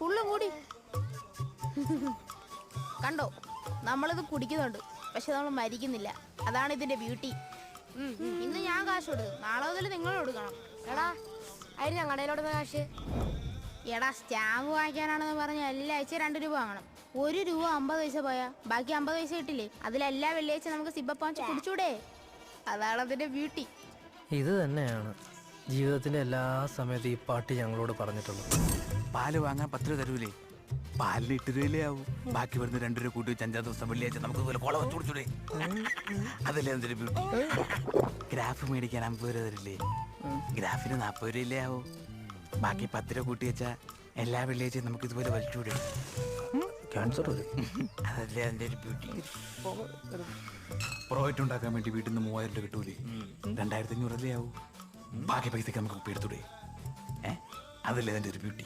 Full കൂടി. കണ്ടോ, നമ്മളിത് കുടിക്കുന്നുണ്ട്, പക്ഷെ നമ്മൾ മരിക്കുന്നില്ല. അതാണ് ഇതിന്റെ ബ്യൂട്ടി. ഇന്ന് ഞാൻ കാശ് കൊടുക്കും, നാളെ മുതൽ നിങ്ങൾ കൊടുക്കണം. എടാ അതിന് ഞങ്ങളുടെ കയ്യിലോടുന്ന കാശ്. എടാ സ്റ്റാമ്പ് വാങ്ങിക്കാനാണെന്ന് പറഞ്ഞാൽ എല്ലാ ആഴ്ച 2 രൂപ വാങ്ങണം. 1 രൂപ 50 പൈസ പോയാ ബാക്കി 50 പൈസ കിട്ടില്ലേ? അതിലെല്ലാ വെള്ളിയാഴ്ച നമുക്ക് സിബപ്പാഞ്ച് കുടിച്ചൂടെ? അതാണ് അതിന്റെ ബ്യൂട്ടി. ഇത് തന്നെയാണ് ജീവിതത്തിന്റെ എല്ലാ സമയത്തും ഈ പാട്ടി ഞങ്ങളോട് പറഞ്ഞിട്ടുള്ളത്. പാല് വാങ്ങാൻ 10 രൂപ തരൂലേ? പാലിന് 8 രൂപയിലേ ആവും. ബാക്കി വരുന്ന 2 രൂപ കൂട്ടി വെച്ച് 5-ാം ദിവസം വെള്ളിയാഴ്ച നമുക്ക് ഇതുപോലെ കോള വെച്ച് കുടിച്ചൂടെ? അതല്ലേ എന്തൊരു ബ്യൂട്ടി. ഗ്രാഫ് മേടിക്കാൻ 50 രൂപ തരില്ലേ? ഗ്രാഫിന് 40 രൂപയിലേ ആവും. ബാക്കി 10 രൂപ കൂട്ടി വെച്ചാ എല്ലാ വെള്ളിയാഴ്ചയും നമുക്ക് ഇതുപോലെ വലിച്ചൂടെ? ക്യാൻസർ വരും. അതല്ലേ അതിന്റെ ഒരു ബ്യൂട്ടി. പ്രോജക്റ്റ് ഉണ്ടാക്കാൻ വേണ്ടി വീട്ടിൽ നിന്ന് 3000 രൂപ കിട്ടൂലേ? 2500 ആവും. ബാക്കി പൈസക്ക് നമുക്ക് എടുത്തൂടെ? അതല്ലേ അതിന്റെ ഒരു ബ്യൂട്ടി.